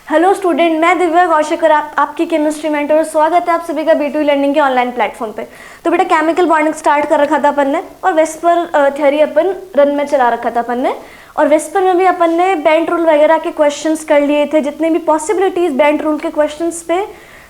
Hello student, मैं दिव्या कौशिक और आपकी केमिस्ट्री मेंटर और स्वागत है आप सभी का B2 लर्निंग के ऑनलाइन प्लेटफॉर्म पे। तो बेटा केमिकल बॉन्डिंग स्टार्ट कर रखा था अपन ने और वेस्पर थ्योरी अपन रन में चला रखा था अपन ने, और वेस्पर में भी अपन ने बेंट रूल वगैरह के क्वेश्चंस कर लिए थे। जितने भी पॉसिबिलिटीज बेंट रूल के क्वेश्चंस पे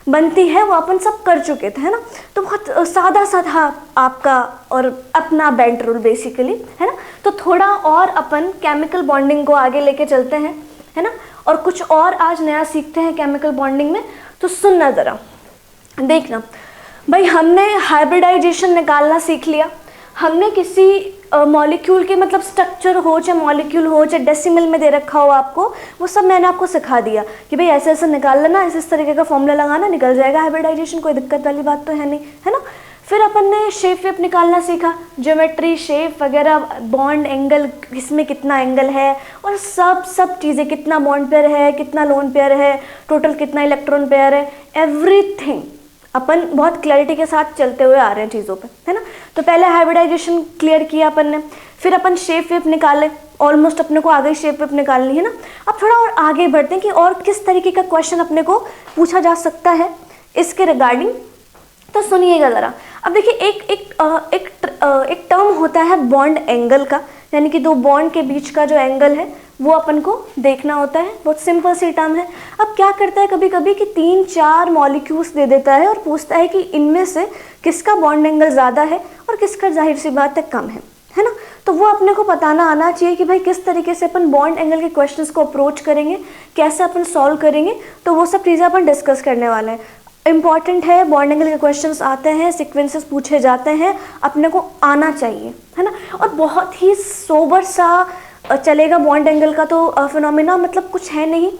बनती है वो अपन सब कर चुके थे, है ना। तो बहुत सादा साधा आपका और अपना बेंट रूल बेसिकली, है ना। तो थोड़ा और अपन केमिकल बॉन्डिंग को आगे लेके चलते हैं, है ना, और कुछ और आज नया सीखते हैं केमिकल बॉन्डिंग में। तो सुनना ज़रा, देखना भाई, हमने हाइब्रिडाइजेशन निकालना सीख लिया। हमने किसी मॉलिक्यूल के मतलब स्ट्रक्चर हो चाहे मॉलिक्यूल हो चाहे डेसिमल में दे रखा हो आपको, वो सब मैंने आपको सिखा दिया कि भाई ऐसे ऐसे निकाल लेना, इस तरीके का फॉर्मूला लगाना, निकल जाएगा हाइब्रिडाइजेशन, कोई दिक्कत वाली बात तो है नहीं, है ना। फिर अपन ने शेप वेप निकालना सीखा, ज्योमेट्री, शेप वगैरह, बॉन्ड एंगल, किसमें कितना एंगल है और सब चीज़ें, कितना बॉन्ड पेयर है, कितना लोन पेयर है, टोटल कितना इलेक्ट्रॉन पेयर है, एवरीथिंग अपन बहुत क्लैरिटी के साथ चलते हुए आ रहे हैं चीज़ों पे, है ना। तो पहले हाइब्रिडाइजेशन क्लियर किया अपन ने, फिर अपन शेप वेप निकाले, ऑलमोस्ट अपने को आ गई शेप वेप निकालनी, है ना। अब थोड़ा और आगे बढ़ते हैं कि और किस तरीके का क्वेश्चन अपने को पूछा जा सकता है इसके रिगार्डिंग। तो सुनिएगा ज़रा। अब देखिए एक टर्म होता है बॉन्ड एंगल का, यानी कि दो बॉन्ड के बीच का जो एंगल है वो अपन को देखना होता है। बहुत सिंपल सी टर्म है। अब क्या करता है कभी कभी कि 3-4 मॉलिक्यूल्स दे देता है और पूछता है कि इनमें से किसका बॉन्ड एंगल ज़्यादा है और किसका जाहिर सी बात है कम है ना। तो वो अपने को बताना आना चाहिए कि भाई किस तरीके से अपन बॉन्ड एंगल के क्वेश्चंस को अप्रोच करेंगे, कैसे अपन सॉल्व करेंगे। तो वो सब चीज़ें अपन डिस्कस करने वाले हैं। इम्पॉर्टेंट है, बॉन्ड एंगल के क्वेश्चंस आते हैं, सीक्वेंसेस पूछे जाते हैं, अपने को आना चाहिए, है ना। और बहुत ही सोबर सा चलेगा बॉन्ड एंगल का तो फिनोमिना, मतलब कुछ है नहीं,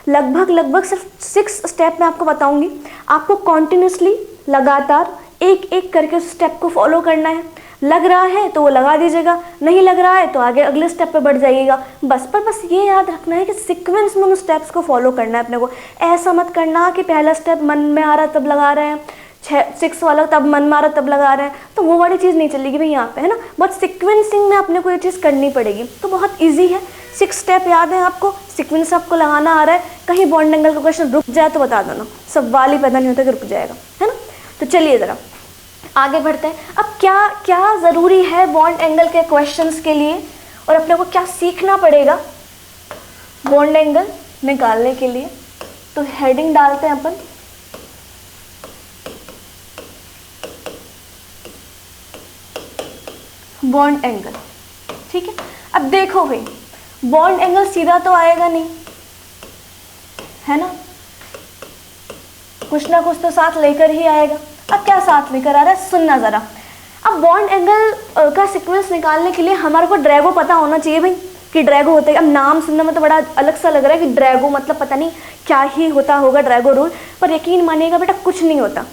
लगभग सिर्फ 6 स्टेप मैं आपको बताऊंगी। आपको कॉन्टिन्यूसली लगातार एक एक करके स्टेप को फॉलो करना है। लग रहा है तो वो लगा दीजिएगा, नहीं लग रहा है तो आगे अगले स्टेप पे बढ़ जाइएगा बस ये याद रखना है कि सीक्वेंस में उन स्टेप्स को फॉलो करना है अपने को। ऐसा मत करना कि पहला स्टेप मन में आ रहा है तब लगा रहे हैं, 6 वाला तब मन में आ रहा तब लगा रहे हैं, तो वो वाली चीज़ नहीं चलेगी भाई यहाँ पे, है ना। बहुत सीक्वेंसिंग में अपने को ये चीज़ करनी पड़ेगी। तो बहुत ईजी है, 6 स्टेप याद है आपको, सीक्वेंस आपको लगाना आ रहा है। कहीं बॉन्ड एंगल का क्वेश्चन रुक जाए तो बता देना, सवाल ही पैदा नहीं होता कि रुक जाएगा, है ना। तो चलिए ज़रा आगे बढ़ते हैं। अब क्या ज़रूरी है बॉन्ड एंगल के क्वेश्चंस के लिए और अपने को क्या सीखना पड़ेगा बॉन्ड एंगल निकालने के लिए। तो हेडिंग डालते हैं अपन, बॉन्ड एंगल, ठीक है। अब देखो भाई, बॉन्ड एंगल सीधा तो आएगा नहीं, है ना, कुछ ना कुछ तो साथ लेकर ही आएगा। अब क्या साथ लेकर आ रहा है, सुनना ज़रा। अब बॉन्ड एंगल का सीक्वेंस निकालने के लिए हमारे को ड्रैगो पता होना चाहिए भाई कि ड्रैगो होता है। अब नाम सुनने में तो बड़ा अलग सा लग रहा है कि ड्रैगो मतलब पता नहीं क्या ही होता होगा ड्रैगो रूल, पर यकीन मानिएगा बेटा कुछ नहीं होता।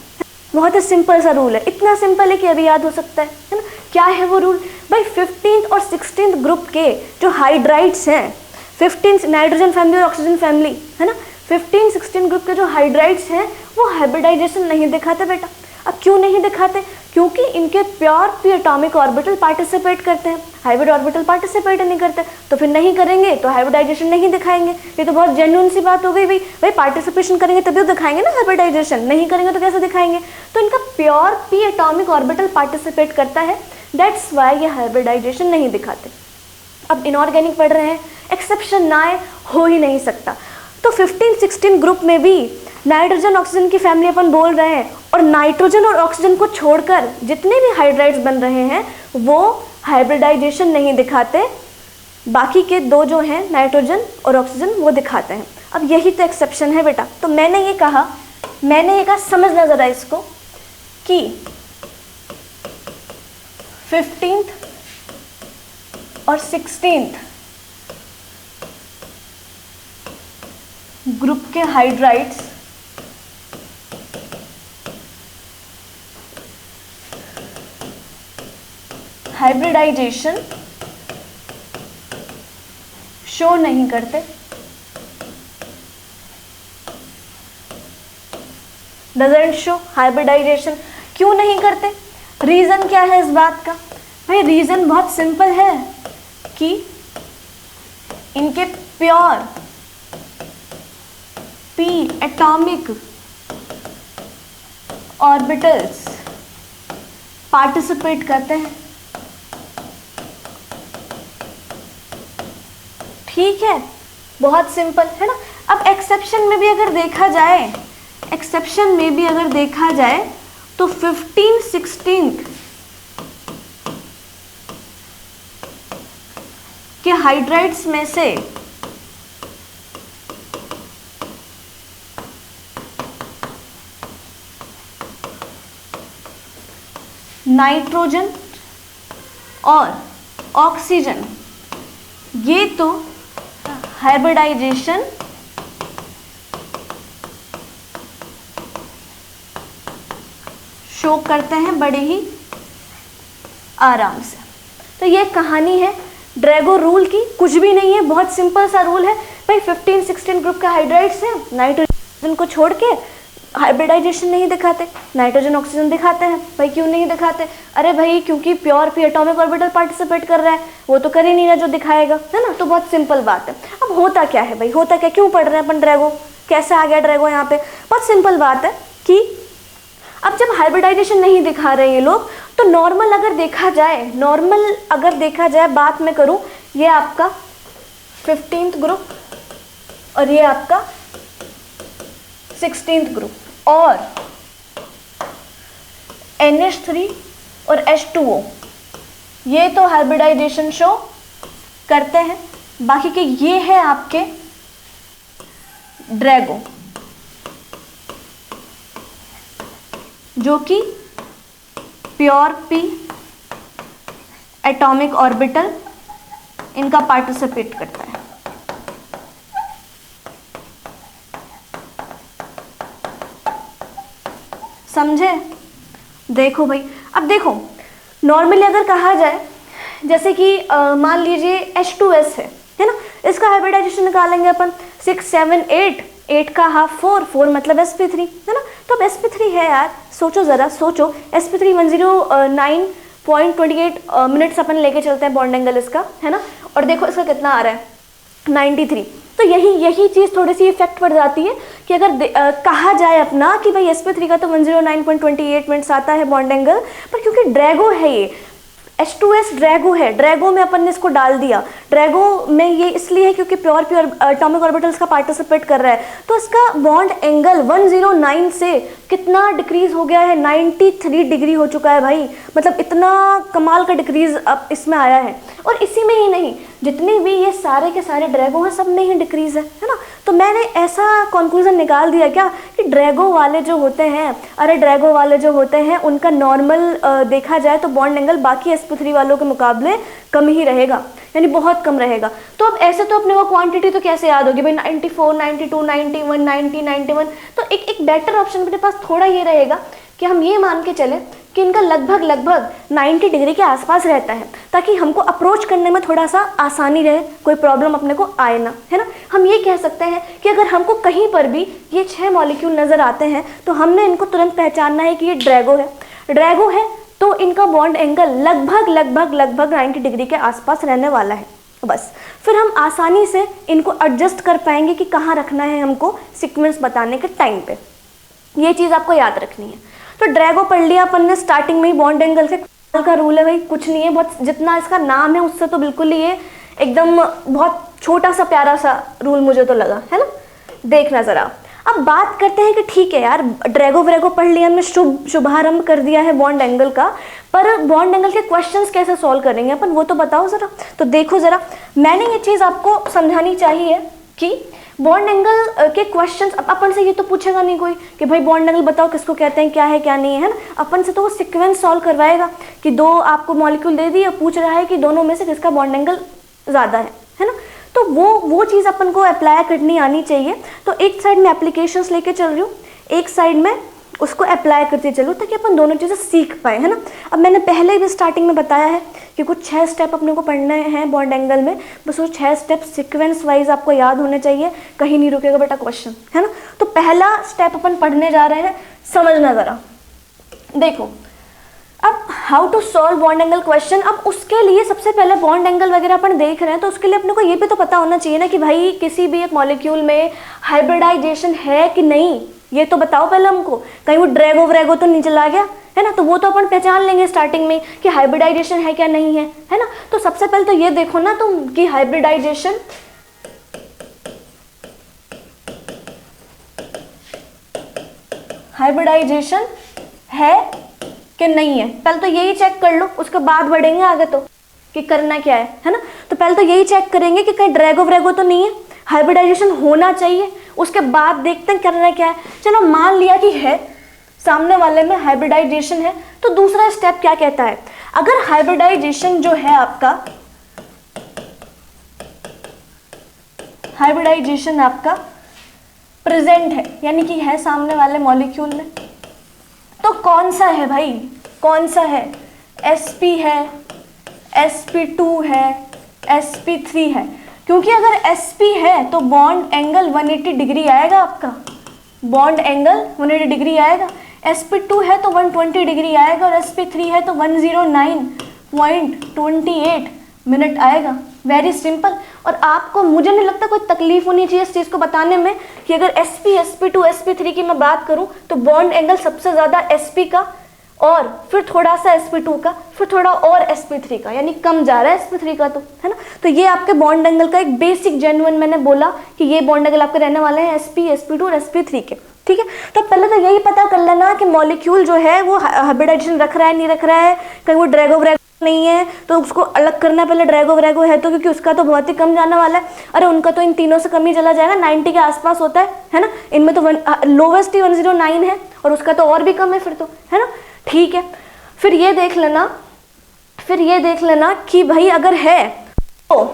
बहुत ही सिंपल सा रूल है, इतना सिंपल है कि अभी याद हो सकता है ना। क्या है वो रूल भाई, 15th और 16th ग्रुप के जो हाइड्राइड्स हैं, 15 नाइट्रोजन फैमिली और ऑक्सीजन फैमिली, है ना, 15-16 ग्रुप के जो हाइड्राइड्स हैं वो हाइब्रिडाइजेशन नहीं दिखाते बेटा। अब क्यों नहीं दिखाते, क्योंकि इनके pure P atomic orbital participate करते हैं, हाइब्रिड ऑर्बिटल पार्टिसिपेट नहीं करते, तो फिर नहीं करेंगे तो हाइब्रिडाइजेशन नहीं दिखाएंगे। ये तो बहुत जेन्युइन सी बात हो गई भाई पार्टिसिपेशन करेंगे तभी तो दिखाएंगे ना हाइब्रिडाइजेशन, नहीं करेंगे तो कैसे दिखाएंगे। तो इनका pure P atomic orbital participate करता है, दैट्स वाई ये हाइब्रिडाइजेशन नहीं दिखाते। अब इनऑर्गेनिक पढ़ रहे हैं, एक्सेप्शन ना आए हो ही नहीं सकता। तो 15-16 ग्रुप में भी नाइट्रोजन ऑक्सीजन की फैमिली अपन बोल रहे हैं, और नाइट्रोजन और ऑक्सीजन को छोड़कर जितने भी हाइड्राइड्स बन रहे हैं वो हाइब्रिडाइजेशन नहीं दिखाते। बाकी के 2 जो हैं नाइट्रोजन और ऑक्सीजन वो दिखाते हैं। अब यही तो एक्सेप्शन है बेटा। तो मैंने ये कहा समझना ज़रा इसको कि 15th और 16th ग्रुप के हाइड्राइड्स हाइब्रिडाइजेशन शो नहीं करते, डजंट शो हाइब्रिडाइजेशन। क्यों नहीं करते, रीजन क्या है इस बात का भाई। रीजन बहुत सिंपल है कि इनके pure p atomic orbitals participate करते हैं। ठीक है, बहुत सिंपल है ना। अब एक्सेप्शन में भी अगर देखा जाए, एक्सेप्शन में भी अगर देखा जाए तो 15/16 के हाइड्राइड्स में से नाइट्रोजन और ऑक्सीजन, ये तो हाइब्रिडाइजेशन शो करते हैं बड़े ही आराम से। तो ये कहानी है ड्रैगो रूल की, कुछ भी नहीं है, बहुत सिंपल सा रूल है भाई। 15/16 ग्रुप के हाइड्राइड्स हैं, नाइट्रोजन को छोड़ के हाइब्रिडाइजेशन नहीं दिखाते, नाइट्रोजन ऑक्सीजन दिखाते हैं। भाई क्यों नहीं दिखाते? अरे भाई क्योंकि pure P atomic orbital participate कर रहा है, वो तो कर ही नहीं रहा जो दिखाएगा, है ना। तो बहुत सिंपल बात है। अब होता क्या है भाई, होता क्या, क्यों पढ़ रहे हैं अपन ड्रैगो, कैसे आ गया ड्रैगो यहाँ पे? बहुत सिंपल बात है कि अब जब हाइब्रिडाइजेशन नहीं दिखा रहे हैं लोग, तो नॉर्मल अगर देखा जाए, नॉर्मल अगर देखा जाए, बात मैं करूँ, ये आपका 15th ग्रुप और ये आपका 16th ग्रुप और NH3 और H2O, ये तो हाइब्रिडाइजेशन शो करते हैं। बाकी के ये है आपके ड्रैगो, जो कि प्योर पी एटॉमिक ऑर्बिटल इनका पार्टिसिपेट करता है। समझे? देखो भाई, अब देखो नॉर्मली अगर कहा जाए, जैसे कि मान लीजिए H2S है ना, इसका हाइब्रिडाइजेशन निकालेंगे अपन 6 7 8, 8 का हाफ 4, 4 मतलब sp3 है ना। तो अब sp3 है यार, सोचो ज़रा, सोचो sp3 109.28 मिनट्स अपन लेके चलते हैं बॉन्ड एंगल इसका, है ना। और देखो इसका कितना आ रहा है, 93। तो यही चीज़ थोड़ी सी इफेक्ट पड़ जाती है कि अगर कहा जाए अपना कि भाई sp3 का तो 109.28 मिनट्स आता है बॉन्ड एंगल, पर क्योंकि ड्रैगो है ये, H2S ड्रैगो है, ड्रैगो में अपन ने इसको डाल दिया। ड्रैगो में ये इसलिए है क्योंकि प्योर एटॉमिक ऑर्बिटल्स का पार्टिसिपेट कर रहा है, तो इसका बॉन्ड एंगल 109 से कितना डिक्रीज हो गया है, 93 डिग्री हो चुका है भाई। मतलब इतना कमाल का डिक्रीज अब इसमें आया है। और इसी में ही नहीं, जितने भी ये सारे के सारे ड्रैगो हैं, सब में ही डिक्रीज है ना। तो मैंने ऐसा कंक्लूजन निकाल दिया क्या कि ड्रैगो वाले जो होते हैं, अरे ड्रैगो वाले जो होते हैं उनका नॉर्मल देखा जाए तो बॉन्ड एंगल बाकी sp3 वालों के मुकाबले कम ही रहेगा, यानी बहुत कम रहेगा। तो अब ऐसे तो अपने को क्वांटिटी तो कैसे याद होगी भाई, 94, 92, 91, 90, 91। तो एक बेटर ऑप्शन मेरे पास थोड़ा ये रहेगा कि हम ये मान के चलें कि इनका लगभग 90 डिग्री के आसपास रहता है, ताकि हमको अप्रोच करने में थोड़ा सा आसानी रहे, कोई प्रॉब्लम अपने को आए ना, है ना। हम ये कह सकते हैं कि अगर हमको कहीं पर भी ये 6 मॉलिक्यूल नज़र आते हैं तो हमने इनको तुरंत पहचानना है कि ये ड्रैगो है। ड्रैगो है तो इनका बॉन्ड एंगल लगभग 90 डिग्री के आसपास रहने वाला है। बस फिर हम आसानी से इनको एडजस्ट कर पाएंगे कि कहाँ रखना है हमको सीक्वेंस बताने के टाइम पे। ये चीज़ आपको याद रखनी है। तो ड्रैगो पढ़ लिया अपन ने, स्टार्टिंग में ही बॉन्ड एंगल से का रूल है भाई, कुछ नहीं है, बहुत जितना इसका नाम है उससे तो बिल्कुल ही ये एकदम बहुत छोटा सा प्यारा सा रूल मुझे तो लगा, है ना। देखना ज़रा, अब बात करते हैं कि ठीक है यार, ड्रैगो व्रैगो पढ़ लिया, हमने शुभारंभ कर दिया है बॉन्ड एंगल का, पर बॉन्ड एंगल के क्वेश्चंस कैसे सॉल्व करेंगे अपन, वो तो बताओ ज़रा। तो देखो ज़रा, मैंने ये चीज़ आपको समझानी चाहिए कि बॉन्ड एंगल के क्वेश्चंस अपन से ये तो पूछेगा नहीं कोई कि भाई बॉन्ड एंगल बताओ किसको कहते हैं, क्या है क्या नहीं है ना। अपन से तो वो सीक्वेंस सॉल्व करवाएगा कि दो आपको मॉलिक्यूल दे दी और पूछ रहा है कि दोनों में से किसका बॉन्ड एंगल ज़्यादा है ना। तो वो चीज़ अपन को अप्लाई करनी आनी चाहिए। तो एक साइड में एप्लीकेशंस लेके चल रही हूँ, एक साइड में उसको अप्लाई करते चलो, ताकि अपन दोनों चीज़ें सीख पाए, है ना। अब मैंने पहले भी स्टार्टिंग में बताया है कि कुछ 6 स्टेप अपने को पढ़ने हैं बॉन्ड एंगल में, बस वो 6 स्टेप सीक्वेंस वाइज आपको याद होने चाहिए, कहीं नहीं रुकेगा बेटा क्वेश्चन, है ना। तो पहला स्टेप अपन पढ़ने जा रहे हैं, समझना ज़रा। देखो, अब how to solve bond angle question. अब उसके लिए सबसे पहले बॉन्ड एंगल वगैरह अपन देख रहे हैं तो उसके लिए अपने को ये भी तो पता होना चाहिए ना कि भाई किसी भी एक मॉलिक्यूल में हाइब्रिडाइजेशन है कि नहीं, ये तो बताओ पहले हमको। कहीं वो ड्रैगो व्रैगो तो नहीं चला गया है ना, तो वो तो अपन पहचान लेंगे स्टार्टिंग में कि हाइब्रिडाइजेशन है क्या नहीं है ना। तो सबसे पहले तो ये देखो ना तुम कि हाइब्रिडाइजेशन है कि नहीं है, पहले तो यही चेक कर लो, उसके बाद बढ़ेंगे आगे तो कि करना क्या है ना। तो पहले तो यही चेक करेंगे कि कहीं ड्रैगो व्रैगो तो नहीं है, हाइब्रिडाइजेशन होना चाहिए, उसके बाद देखते हैं करना क्या है। चलो मान लिया कि है, सामने वाले में हाइब्रिडाइजेशन है, तो दूसरा स्टेप क्या कहता है, अगर हाइब्रिडाइजेशन जो है आपका, हाइब्रिडाइजेशन आपका प्रेजेंट है, यानी कि है सामने वाले मॉलिक्यूल में, तो कौन सा है भाई, कौन सा है, sp है, sp2 है, sp3 है। क्योंकि अगर sp है तो बॉन्ड एंगल 180 डिग्री आएगा आपका, बॉन्ड एंगल 180 डिग्री आएगा। sp2 है तो 120 डिग्री आएगा और sp3 है तो 109.28 मिनट आएगा। Very simple. और आपको, मुझे नहीं लगता कोई तकलीफ होनी चाहिए इस चीज़ को बताने में कि अगर sp, sp2, sp3 की मैं बात करूं तो बॉन्ड एंगल सबसे ज़्यादा sp का, और फिर थोड़ा सा sp2 का, फिर थोड़ा और sp3 का, यानी कम जा रहा है sp3 का, तो है ना। तो ये आपके बॉन्ड एंगल का एक बेसिक जेन्युइन, मैंने बोला कि ये बॉन्ड एंगल आपके रहने वाले हैं sp, sp2 और sp3 के, ठीक है। तो पहले तो यही पता कर लेना कि मॉलिक्यूल जो है वो हाइब्रिडाइजेशन रख रहा है नहीं रख रहा है, कहीं वो ड्रैगो व्रैगो नहीं है तो उसको अलग करना पहले, ड्रैगो व्रैगो है तो, क्योंकि उसका तो बहुत ही कम जाने वाला है। अरे उनका तो इन तीनों से कम ही चला जाएगा, 90 के आसपास होता है ना। इनमें तो लोवेस्ट ही 109 है और उसका तो और भी कम है फिर तो, है ना, ठीक है। फिर ये देख लेना कि भाई अगर है तो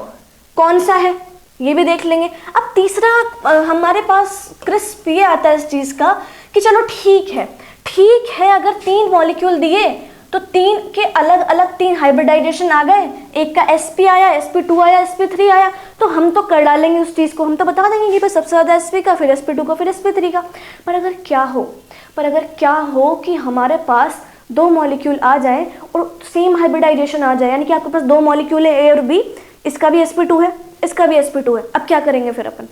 कौन सा है, ये भी देख लेंगे। अब तीसरा हमारे पास क्रिस्प ये आता है इस चीज़ का कि चलो ठीक है अगर 3 मॉलिक्यूल दिए तो 3 के अलग अलग 3 हाइब्रिडाइजेशन आ गए, एक का sp आया, sp2 आया, sp3 आया, तो हम तो कर डालेंगे उस चीज़ को, हम तो बता देंगे कि भाई सबसे ज़्यादा sp का, फिर sp2 का, फिर sp3 का। पर अगर क्या हो कि हमारे पास 2 मॉलिक्यूल आ जाए और सेम हाइब्रिडाइजेशन आ जाए, यानी कि आपके पास 2 मॉलिक्यूल है a और b, इसका भी sp2 है, इसका भी sp2 है। अब क्या करेंगे फिर अपन,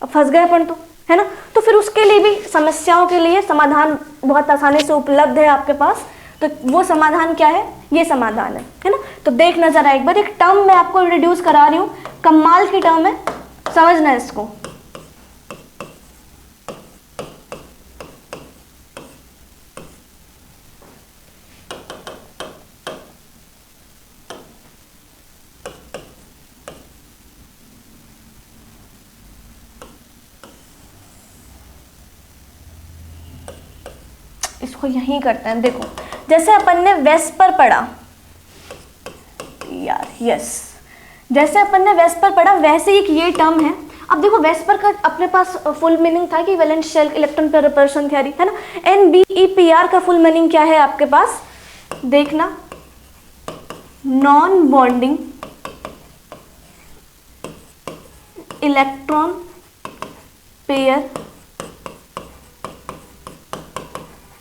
अब फंस गए अपन तो, है ना। तो फिर उसके लिए भी, समस्याओं के लिए समाधान बहुत आसानी से उपलब्ध है आपके पास। तो वो समाधान क्या है, ये समाधान है ना। तो देखना जरा एक बार, एक टर्म मैं आपको इंट्रोड्यूस करा रही हूँ, कमाल की टर्म है, समझना इसको। इसको यहीं करते हैं। देखो जैसे अपन ने वेस्पर पढ़ा यार, यस, जैसे अपन ने वेस्पर पढ़ा वैसे ही एक ये टर्म है। अब देखो वेस्पर का अपने पास फुल मीनिंग था कि valence shell electron pair repulsion theory, है ना। NBEPR का फुल मीनिंग क्या है आपके पास, देखना, non bonding electron pair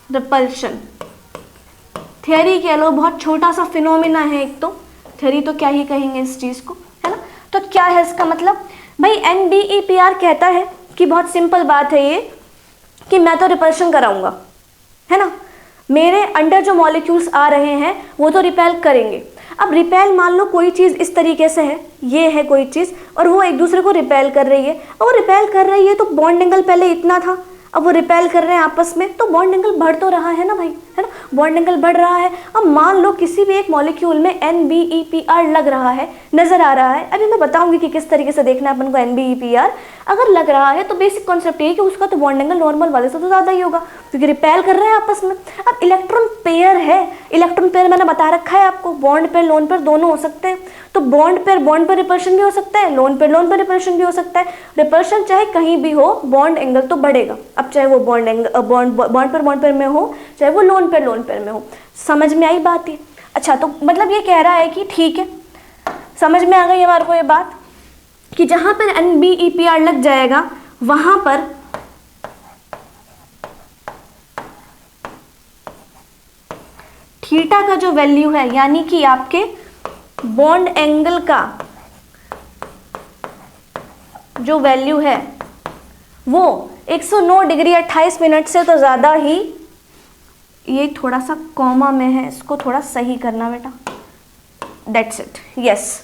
repulsion theory कह लो, बहुत छोटा सा फिनोमिना है एक तो, थियरी तो क्या ही कहेंगे इस चीज़ को, है ना। तो क्या है इसका मतलब, भाई NBEPR कहता है कि बहुत सिंपल बात है ये कि मैं तो रिपल्शन कराऊंगा, है ना, मेरे अंडर जो मॉलिक्यूल्स आ रहे हैं वो तो रिपेल करेंगे। अब रिपेल मान लो कोई चीज़ इस तरीके से है, ये है कोई चीज़ और वो एक दूसरे को रिपेल कर रही है, और वो रिपेल कर रही है तो बॉन्ड एंगल पहले इतना था, अब वो रिपेल कर रहे हैं आपस में, तो बॉन्ड एंगल बढ़ तो रहा है ना भाई, है ना, बॉन्ड एंगल बढ़ रहा है। अब मान लो किसी भी एक मॉलिक्यूल में NBEPR लग रहा है, नजर आ रहा है, अभी मैं बताऊंगी कि किस तरीके से देखना है अपन को NBEPR। अगर लग रहा है तो बेसिक कॉन्सेप्ट ये है कि उसका तो बॉन्ड एंगल नॉर्मल वाले से तो ज़्यादा ही होगा क्योंकि रिपेल कर रहे हैं आपस में। अब इलेक्ट्रॉन पेयर है, इलेक्ट्रॉन पेयर मैंने बता रखा है आपको, बॉन्ड पेयर लोन पेयर दोनों हो सकते हैं, तो बॉन्ड पेयर रिपल्शन भी हो सकता है, लोन पेयर रिपल्शन भी हो सकता है। रिपल्शन चाहे कहीं भी हो, बॉन्ड एंगल तो बढ़ेगा। अब चाहे वो बॉन्ड पेयर में हो, चाहे वो लोन पेयर में हो। समझ में आई बात ये? अच्छा, तो मतलब ये कह रहा है कि ठीक है, समझ में आ गई हमारे को ये बात कि जहां पर NBEPR लग जाएगा वहां पर थीटा का जो वैल्यू है यानी कि आपके बॉन्ड एंगल का जो वैल्यू है वो 109 डिग्री 28 मिनट से तो ज़्यादा ही, ये थोड़ा सा कॉमा में है, इसको थोड़ा सही करना बेटा, दैट्स इट, यस।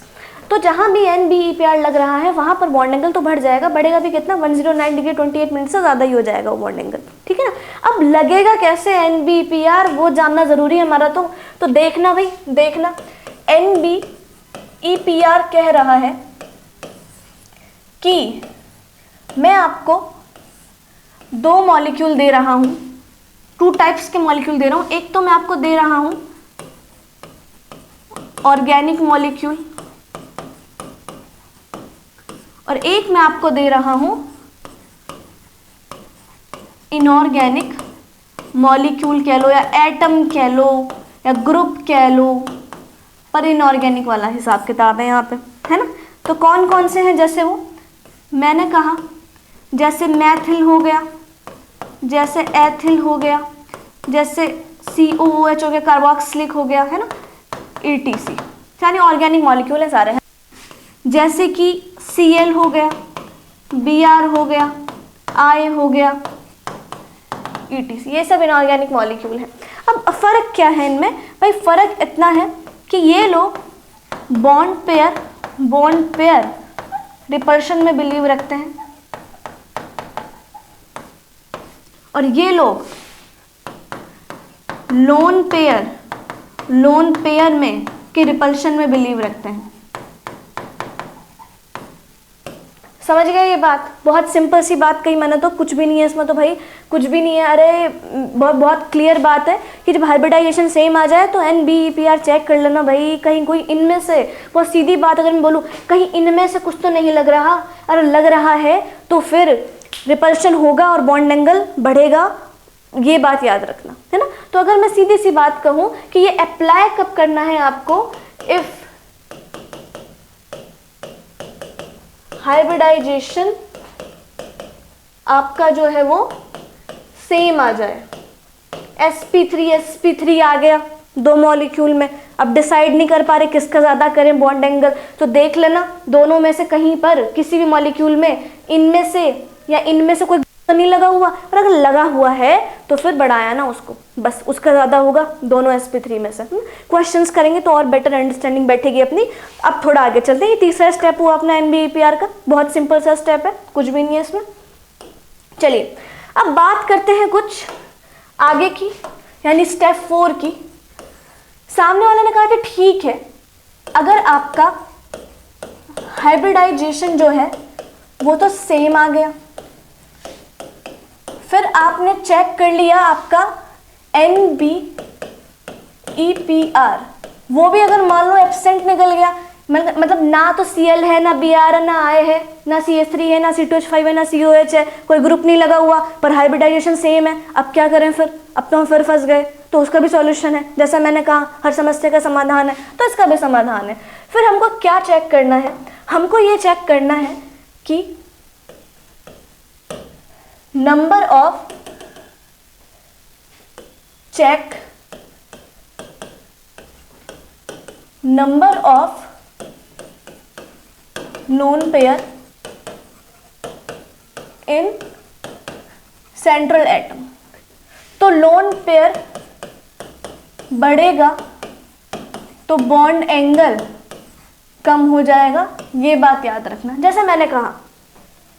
तो जहाँ भी NBEPR लग रहा है वहाँ पर बॉन्ड एंगल तो बढ़ जाएगा, बढ़ेगा भी कितना, 109 डिग्री 28 मिनट से ज़्यादा ही हो जाएगा वो बॉन्ड एंगल, ठीक है ना। अब लगेगा कैसे NBEPR वो जानना ज़रूरी है हमारा, तो देखना भाई, देखना NBEPR कह रहा है कि मैं आपको दो मॉलिक्यूल दे रहा हूँ, 2 टाइप्स के मॉलिक्यूल दे रहा हूँ। एक तो मैं आपको दे रहा हूँ ऑर्गेनिक मॉलिक्यूल और एक मैं आपको दे रहा हूँ इनऑर्गेनिक मॉलिक्यूल कह लो या एटम कह लो या ग्रुप कह लो, पर इनऑर्गेनिक वाला हिसाब किताब है यहाँ पे, है ना। तो कौन कौन से हैं, जैसे वो मैंने कहा, जैसे मैथिल हो गया, जैसे एथिल हो गया, जैसे COOH हो गया, कार्बोक्सिलिक हो गया, है ना, ETC, यानी ऑर्गेनिक मॉलिक्यूल है सारे, हैं। जैसे कि Cl हो गया, Br हो गया, I हो गया, ETC, ये सब इनऑर्गेनिक मॉलिक्यूल है। अब फ़र्क क्या है इनमें भाई, फ़र्क इतना है कि ये लोग बॉन्ड पेयर रिपल्शन में बिलीव रखते हैं और ये लोग लोन पेयर में कि रिपल्शन में बिलीव रखते हैं। समझ गए ये बात, बहुत सिंपल सी बात कही मैंने, तो कुछ भी नहीं है इसमें, तो भाई कुछ भी नहीं है। अरे बहुत क्लियर बात है कि जब हाइब्रिडाइजेशन सेम आ जाए तो NBEPR चेक कर लेना भाई, कहीं कोई इनमें से, बहुत सीधी बात अगर मैं बोलूँ, कहीं इनमें से कुछ तो नहीं लग रहा, अगर लग रहा है तो फिर रिपल्शन होगा और बॉन्ड एंगल बढ़ेगा, ये बात याद रखना, है ना। तो अगर मैं सीधी सी बात कहूँ कि ये अप्लाई कब करना है आपको, इफ हाइब्रिडाइजेशन आपका जो है वो सेम आ जाए, sp3 आ गया 2 मॉलिक्यूल में, अब डिसाइड नहीं कर पा रहे किसका ज़्यादा करें बॉन्ड एंगल, तो देख लेना दोनों में से कहीं पर किसी भी मॉलिक्यूल में इनमें से या इनमें से कोई तो नहीं लगा हुआ, और अगर लगा हुआ है तो फिर बढ़ाया ना उसको, बस उसका ज़्यादा होगा दोनों sp3 में से। क्वेश्चंस करेंगे तो और बेटर अंडरस्टैंडिंग बैठेगी अपनी। अब थोड़ा आगे चलते हैं, ये तीसरा स्टेप हुआ अपना NBEPR का, बहुत सिंपल सा स्टेप है, कुछ भी नहीं है इसमें। चलिए अब बात करते हैं कुछ आगे की, यानी स्टेप 4 की। सामने वाले ने कहा कि ठीक है, अगर आपका हाइब्रिडाइजेशन जो है वो तो सेम आ गया, फिर आपने चेक कर लिया आपका NBEPR, वो भी अगर मान लो एब्सेंट निकल गया, मतलब ना तो Cl है, ना Br है, ना I है, ना CH3 है, ना C2H5 है, ना COH है, कोई ग्रुप नहीं लगा हुआ, पर हाइब्रिडाइजेशन सेम है। अब क्या करें फिर, अब तो हम फिर फंस गए। तो उसका भी सॉल्यूशन है, जैसा मैंने कहा हर समस्या का समाधान है, तो इसका भी समाधान है। फिर हमको क्या चेक करना है, हमको ये चेक करना है कि number of lone pair in central atom. तो लोन पेयर बढ़ेगा तो बॉन्ड एंगल कम हो जाएगा, ये बात याद रखना। जैसे मैंने कहा,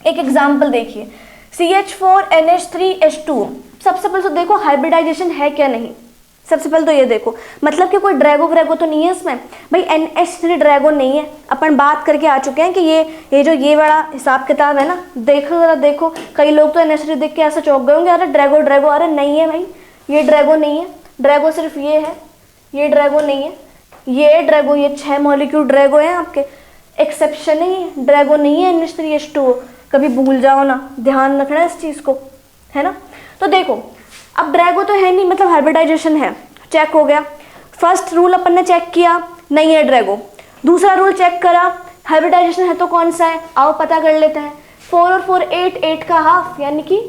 एक एग्जांपल देखिए, CH4NH3H2। सबसे पहले तो देखो हाइब्रिडाइजेशन है क्या नहीं, सबसे पहले तो ये देखो, मतलब कि कोई ड्रैगो तो नहीं है इसमें भाई, NH3 ड्रैगो नहीं है। अपन बात करके आ चुके हैं कि ये बड़ा हिसाब किताब है ना। देखो जरा देखो, कई लोग तो NH3 देख के ऐसे चौंक गए होंगे, अरे ड्रैगो, अरे नहीं है भाई, ये ड्रैगो नहीं है। ड्रैगो सिर्फ ये है, ये ड्रैगो नहीं है, ये ड्रैगो, ये 6 मॉलिक्यूल ड्रैगो हैं आपके, एक्सेप्शन है, ड्रैगो नहीं है NH3H2। कभी भूल जाओ ना, ध्यान रखना इस चीज़ को, है ना। तो देखो अब ड्रैगो तो है नहीं, मतलब हाइब्रिडाइजेशन है, चेक हो गया। फर्स्ट रूल अपन ने चेक किया, नहीं है ड्रैगो। दूसरा रूल चेक करा, हाइब्रिडाइजेशन है तो कौन सा है, आओ पता कर लेते हैं। 4 और 4 8, 8 का हाफ, यानी कि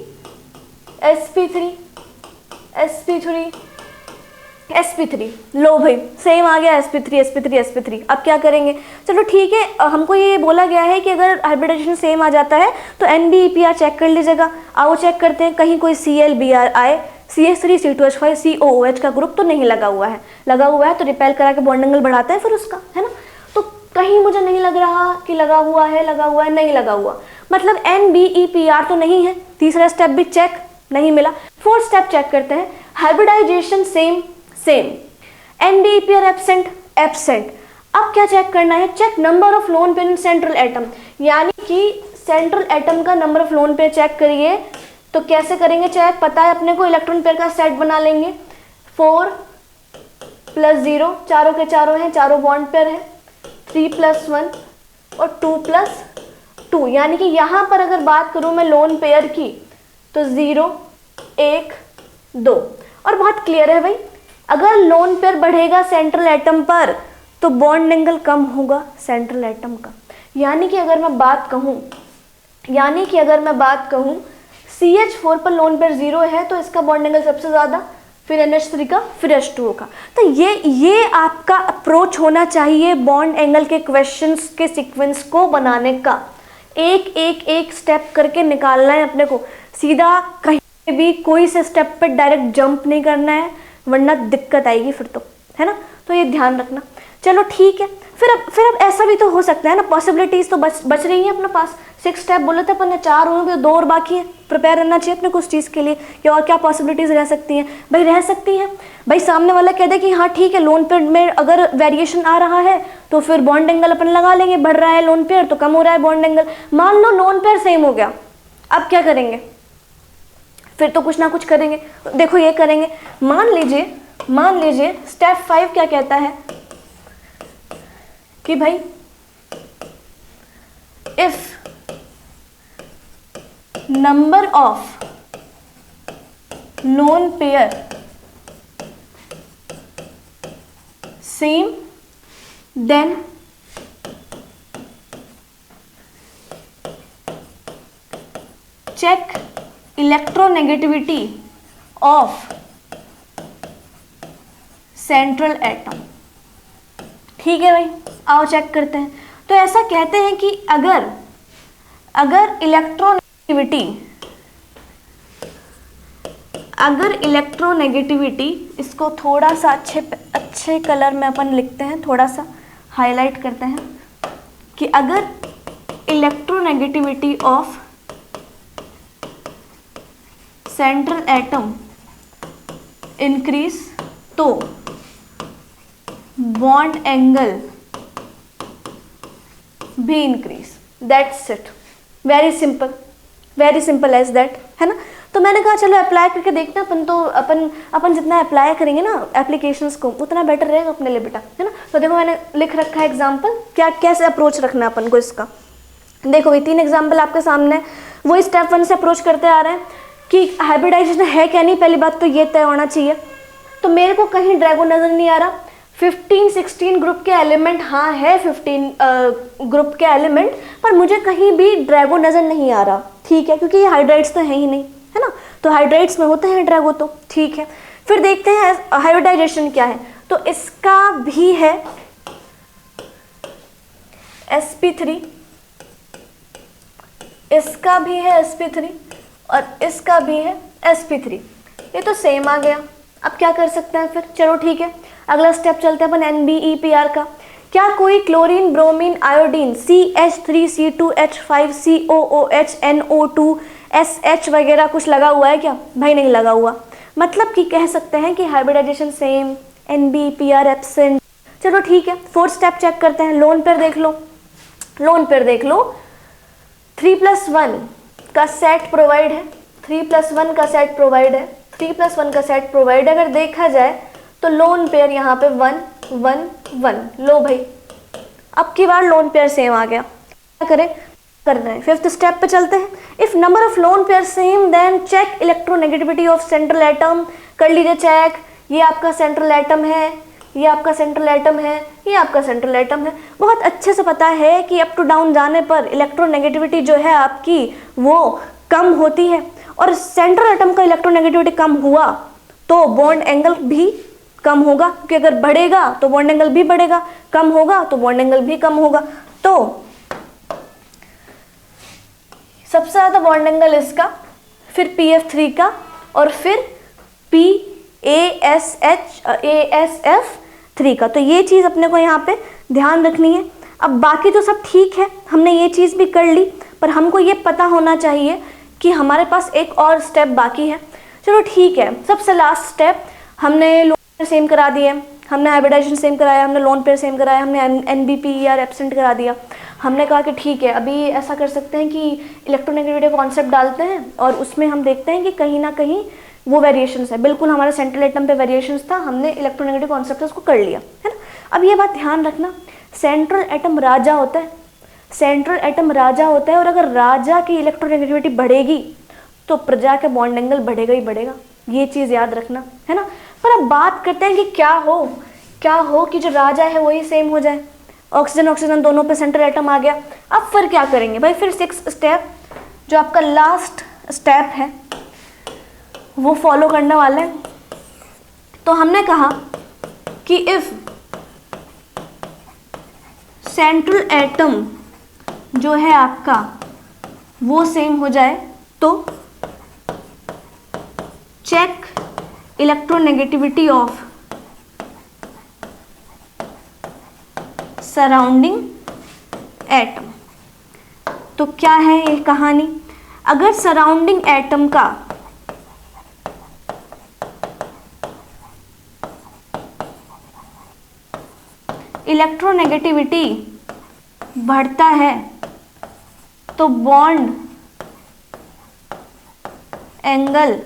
sp3 sp3, लो भाई सेम आ गया sp3 sp3 sp3। अब क्या करेंगे, चलो ठीक है, हमको ये बोला गया है कि अगर हाइब्रिडाइजेशन सेम आ जाता है तो NBEPR चेक कर लीजिएगा। आओ चेक करते हैं, कहीं कोई ClBr आए, CH3C2H5 COOH का ग्रुप तो नहीं लगा हुआ है। लगा हुआ है तो रिपेल करा के बॉन्ड एंगल बढ़ाते हैं फिर उसका, है ना। तो कहीं मुझे नहीं लग रहा कि लगा हुआ है नहीं लगा हुआ, मतलब NBEPR तो नहीं है। तीसरा स्टेप भी चेक नहीं मिला। फोर्थ स्टेप चेक करते हैं, हाइब्रिडाइजेशन सेम, NBEPR एब्सेंट। अब क्या चेक करना है, check number of lone pair in central atom, यानी कि सेंट्रल एटम का number of lone pair check करिए। तो कैसे करेंगे चेक, पता है अपने को, इलेक्ट्रॉन पेयर का सेट बना लेंगे। 4 + 0, चारों के चारों हैं, चारों बॉन्ड पेयर है। 3 + 1 और 2 + 2, यानी कि यहाँ पर अगर बात करूँ मैं लोन पेयर की तो 0 1 2। और बहुत क्लियर है भाई, अगर लोन पेयर बढ़ेगा सेंट्रल एटम पर तो बॉन्ड एंगल कम होगा सेंट्रल एटम का। यानी कि अगर मैं बात कहूँ CH4 पर लोन पेयर 0 है तो इसका बॉन्ड एंगल सबसे ज़्यादा, फिर NH3 का, फिर H2O का। तो ये आपका अप्रोच होना चाहिए बॉन्ड एंगल के क्वेश्चंस के सीक्वेंस को बनाने का। एक स्टेप करके निकालना है अपने को, सीधा कहीं भी कोई से स्टेप पे डायरेक्ट जंप नहीं करना है, वरना दिक्कत आएगी फिर तो, है ना। तो ये ध्यान रखना। चलो ठीक है, फिर अब ऐसा भी तो हो सकता है ना, पॉसिबिलिटीज तो बच रही है अपने पास। 6 स्टेप बोले थे अपन ने, 4 हो गए, 2 और बाकी है। प्रिपेयर रहना चाहिए अपने को उस चीज़ के लिए कि और क्या पॉसिबिलिटीज रह सकती हैं। भाई रह सकती हैं, भाई सामने वाला कह दे कि हाँ ठीक है, लोन पेयर में अगर वेरिएशन आ रहा है तो फिर बॉन्ड एंगल अपन लगा लेंगे, बढ़ रहा है लोन पेयर तो कम हो रहा है बॉन्ड एंगल। मान लो लोन पेयर सेम हो गया, अब क्या करेंगे, फिर तो कुछ ना कुछ करेंगे। देखो ये करेंगे, मान लीजिए स्टेप 5 क्या कहता है कि भाई if number of lone pair same then check electronegativity of central atom. ठीक है भाई, आओ चेक करते हैं। तो ऐसा कहते हैं कि अगर इलेक्ट्रोनेगेटिविटी, इसको थोड़ा सा अच्छे कलर में अपन लिखते हैं, थोड़ा सा हाईलाइट करते हैं कि अगर electronegativity of central atom increase तो बॉन्ड एंगल भी increase. That's it, very simple as that, है ना। तो मैंने कहा चलो अप्लाई करके देखते हैं अपन। तो अपन जितना अप्लाई करेंगे ना एप्लीकेशंस को, उतना बेटर रहेगा अपने लिए बेटा, है ना। तो देखो मैंने लिख रखा है एग्जाम्पल, कैसे अप्रोच रखना है अपन को इसका। देखो ये 3 एग्जाम्पल आपके सामने, वही स्टेप 1 से अप्रोच करते आ रहे हैं कि हाइब्रिडाइजेशन है क्या नहीं। पहली बात तो ये तय होना चाहिए। तो मेरे को कहीं ड्रैगो नजर नहीं आ रहा। 15-16 ग्रुप के एलिमेंट, हाँ है 15 ग्रुप के एलिमेंट, पर मुझे कहीं भी ड्रैगो नजर नहीं आ रहा। ठीक है, क्योंकि ये हाइड्राइड्स तो है ही नहीं, है ना। तो हाइड्राइड्स में होते हैं ड्रैगो, तो ठीक है। फिर देखते हैं हाइब्रिडाइजेशन क्या है। तो इसका भी है sp3, इसका भी है sp3 और इसका भी है sp3। ये तो सेम आ गया। अब क्या कर सकते हैं फिर, चलो ठीक है, अगला स्टेप चलते हैं अपन NBEPR का। क्या कोई chlorine, bromine, iodine, CH3C2H5 COOH NO2 SH वगैरह कुछ लगा हुआ है क्या? भाई नहीं लगा हुआ। मतलब कि कह सकते हैं कि हाइब्रिडाइजेशन सेम, NBEPR एब्सेंट। चलो ठीक है, 4th स्टेप चेक करते हैं। लोन पेयर देख लो, 3+1 का सेट प्रोवाइड है, 3+1 का सेट प्रोवाइड है, 3+1 का सेट प्रोवाइड। अगर देखा जाए तो लोन पेयर यहाँ पे 1 1 1। लो भाई, अब की बार लोन पेयर सेम आ गया। क्या करें, कर रहे हैं 5th स्टेप पे चलते हैं। If number of lone pair same then check electronegativity of central atom. कर लीजिए चेक, ये आपका सेंट्रल एटम है, ये आपका सेंट्रल एटम है, ये आपका सेंट्रल एटम है। बहुत अच्छे से पता है कि अप टू डाउन जाने पर इलेक्ट्रोनेगेटिविटी जो है आपकी वो कम होती है, और सेंट्रल एटम का इलेक्ट्रोनेगेटिविटी कम हुआ तो बॉन्ड एंगल भी कम होगा, क्योंकि अगर बढ़ेगा तो बॉन्ड एंगल भी बढ़ेगा, कम होगा तो बॉन्ड एंगल भी कम होगा। तो सबसे ज़्यादा बॉन्ड एंगल इसका, फिर PF3 का, और फिर ASF3 का। तो ये चीज़ अपने को यहाँ पे ध्यान रखनी है। अब बाकी तो सब ठीक है, हमने ये चीज़ भी कर ली, पर हमको ये पता होना चाहिए कि हमारे पास एक और स्टेप बाकी है। चलो ठीक है, सबसे लास्ट स्टेप, हमने लोन पेयर सेम करा दिए, हमने हाइब्रिडाइजेशन सेम कराया, हमने लोन पेयर सेम कराया, हमने NBPER एब्सेंट करा दिया। हमने कहा कि ठीक है, अभी ऐसा कर सकते हैं कि इलेक्ट्रोनेगेटिविटी कॉन्सेप्ट डालते हैं और उसमें हम देखते हैं कि कहीं ना कहीं वो वेरिएशंस है। बिल्कुल हमारे सेंट्रल एटम पे वेरिएशंस था, हमने इलेक्ट्रोनेगेटिव कॉन्सेप्ट उसको कर लिया, है ना। अब ये बात ध्यान रखना, सेंट्रल एटम राजा होता है, सेंट्रल एटम राजा होता है, और अगर राजा की इलेक्ट्रोनेगेटिविटी बढ़ेगी तो प्रजा का बॉन्ड एंगल बढ़ेगा ही बढ़ेगा, ये चीज़ याद रखना, है ना। पर अब बात करते हैं कि क्या हो कि जो राजा है वही सेम हो जाए, ऑक्सीजन ऑक्सीजन दोनों पे सेंट्रल एटम आ गया। अब फिर क्या करेंगे भाई, फिर 6th स्टेप जो आपका लास्ट स्टेप है वो फॉलो करने वाले हैं। तो हमने कहा कि इफ सेंट्रल एटम जो है आपका वो सेम हो जाए तो check electronegativity of surrounding atom. तो क्या है ये कहानी, अगर सराउंडिंग एटम का इलेक्ट्रोनेगेटिविटी बढ़ता है तो बॉन्ड एंगल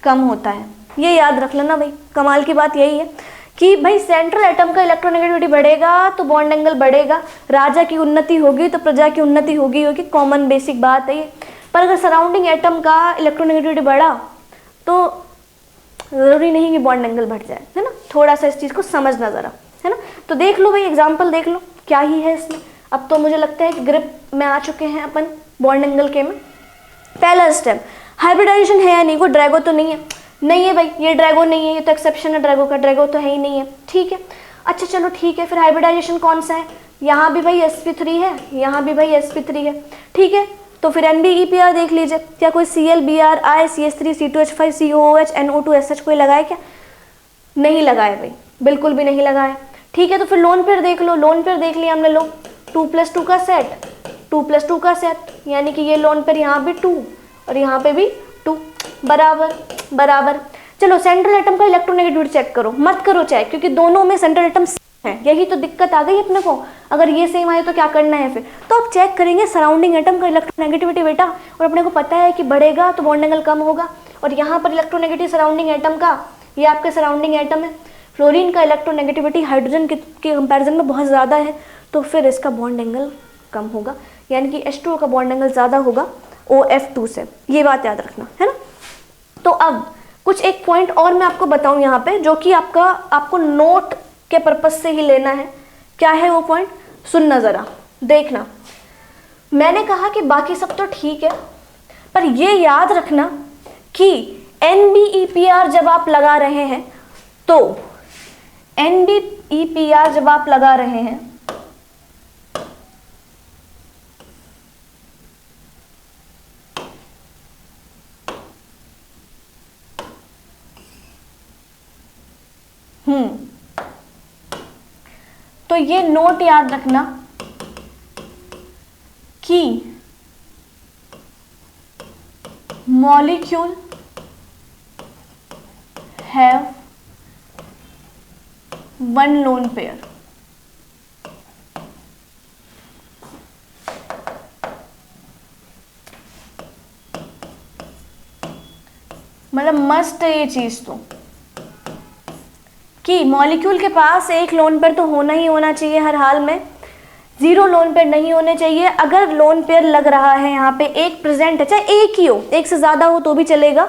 कम होता है। ये याद रख लेना भाई, कमाल की बात यही है कि भाई सेंट्रल एटम का इलेक्ट्रोनेगेटिविटी बढ़ेगा तो बॉन्ड एंगल बढ़ेगा, राजा की उन्नति होगी तो प्रजा की उन्नति होगी, कॉमन बेसिक बात है ये। पर अगर सराउंडिंग एटम का इलेक्ट्रोनेगेटिविटी बढ़ा तो ज़रूरी नहीं कि बॉन्ड एंगल बढ़ जाए, है ना। थोड़ा सा इस चीज़ को समझना ज़रा, है ना। तो देख लो भाई, एग्जाम्पल देख लो क्या ही है इसमें। अब तो मुझे लगता है कि ग्रिप में आ चुके हैं अपन बॉन्ड एंगल के में। पहला स्टेप, हाइब्रिडाइजेशन है या नहीं, कोई ड्रैगो तो नहीं है, नहीं है भाई, ये ड्रैगो नहीं है, ये तो एक्सेप्शन है ड्रैगो का, ड्रैगो तो है ही नहीं है, ठीक है। अच्छा चलो ठीक है, फिर हाइब्रिडाइजेशन कौन सा है, यहाँ भी भाई sp3 है, यहाँ भी भाई sp3 है, ठीक है। तो फिर NBEPR देख लीजिए, क्या कोई Cl Br I CH3 C2H5 COOH NO2 SH कोई लगाए क्या, नहीं लगाए भाई, बिल्कुल भी नहीं लगाए, ठीक है। तो फिर लोन पेयर देख लो, लोन पेयर देख लिया हमने, लो 2+2 का सेट, 2+2 का सेट, यानी कि ये लोन पेयर यहाँ भी 2 और यहाँ पे भी 2, बराबर बराबर। चलो सेंट्रल एटम का इलेक्ट्रोनेगेटिविटी चेक करो, मत करो चेक, क्योंकि दोनों में सेंट्रल एटम सेम है, यही तो दिक्कत आ गई अपने को। अगर ये सेम आए तो क्या करना है फिर, तो अब चेक करेंगे सराउंडिंग एटम का इलेक्ट्रोनेगेटिविटी बेटा, और अपने को पता है कि बढ़ेगा तो बॉन्ड एंगल कम होगा। और यहाँ पर इलेक्ट्रोनेगेटिव सराउंडिंग एटम का, ये आपके सराउंडिंग एटम है, फ्लोरीन का इलेक्ट्रोनेगेटिविटी हाइड्रोजन के कंपैरिजन में बहुत ज़्यादा है, तो फिर इसका बॉन्ड एंगल कम होगा, यानी कि H2O का बॉन्ड एंगल ज़्यादा होगा OF2 से, ये बात याद रखना, है ना। तो अब कुछ एक पॉइंट और मैं आपको बताऊं यहाँ पे, जो कि आपको नोट के पर्पज से ही लेना है। क्या है वो पॉइंट, सुनना ज़रा, देखना। मैंने कहा कि बाकी सब तो ठीक है, पर ये याद रखना कि NBEPR जब आप लगा रहे हैं तो NBEPR जब आप लगा रहे हैं तो ये नोट याद रखना कि molecule have one lone pair. मतलब मस्ट है ये चीज तो, कि मॉलिक्यूल के पास एक लोन पेयर तो होना ही होना चाहिए हर हाल में, 0 लोन पेयर नहीं होने चाहिए। अगर लोन पेयर लग रहा है यहाँ पे, एक प्रेजेंट है, चाहे एक ही हो, एक से ज़्यादा हो तो भी चलेगा,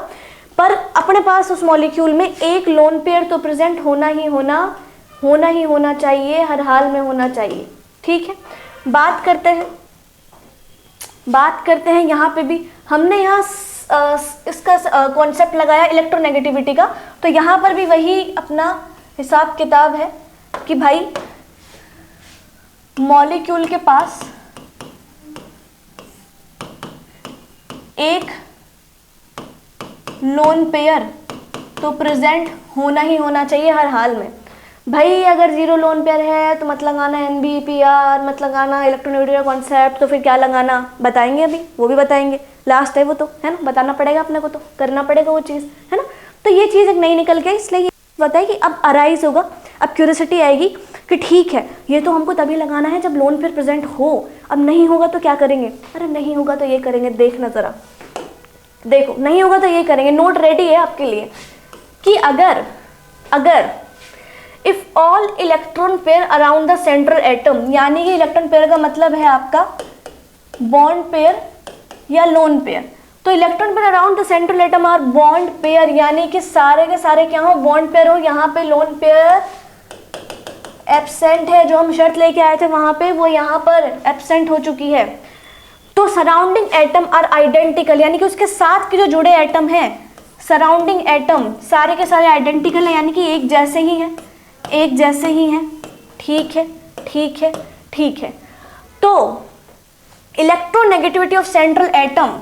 पर अपने पास उस मॉलिक्यूल में एक लोन पेयर तो प्रेजेंट होना ही होना चाहिए, हर हाल में होना चाहिए, ठीक है। बात करते हैं यहाँ पे भी, हमने यहाँ इसका कॉन्सेप्ट लगाया इलेक्ट्रोनेगेटिविटी का, तो यहाँ पर भी वही अपना हिसाब किताब है कि भाई मॉलिक्यूल के पास एक लोन पेयर तो प्रेजेंट होना ही होना चाहिए हर हाल में। भाई अगर जीरो लोन पेयर है तो मत लगाना NBPR, मत लगाना इलेक्ट्रोनेगेटिविटी कॉन्सेप्ट, तो फिर क्या लगाना बताएंगे, अभी वो भी बताएंगे, लास्ट है वो तो, है ना, बताना पड़ेगा अपने को, तो करना पड़ेगा वो चीज़, है ना। तो ये चीज़ एक नई निकल के, इसलिए ये बताइए कि अब अराइज होगा, अब क्यूरियोसिटी आएगी कि ठीक है ये तो हमको तभी लगाना है जब लोन पेयर प्रेजेंट हो, अब नहीं होगा तो क्या करेंगे, अरे नहीं होगा तो ये करेंगे, देखना ज़रा, देखो नहीं होगा तो ये करेंगे। नोट रेडी है आपके लिए कि अगर if all electron pair around the central atom, यानी कि इलेक्ट्रॉन पेयर का मतलब है आपका बॉन्ड पेयर या लोन पेयर, तो electron pair around the central atom are bond pair, यानी कि सारे के सारे क्या हो, बॉन्ड पेयर हो। यहाँ पे लोन पेयर एब्सेंट है, जो हम शर्त लेके आए थे वहां पे, वो यहाँ पर एब्सेंट हो चुकी है। तो सराउंडिंग एटम आर आइडेंटिकल, यानी कि उसके साथ के जो जुड़े एटम हैं, सराउंडिंग एटम सारे के सारे आइडेंटिकल है, यानी कि एक जैसे ही हैं, एक जैसे ही हैं। ठीक है, ठीक है, ठीक है। तो electronegativity of central atom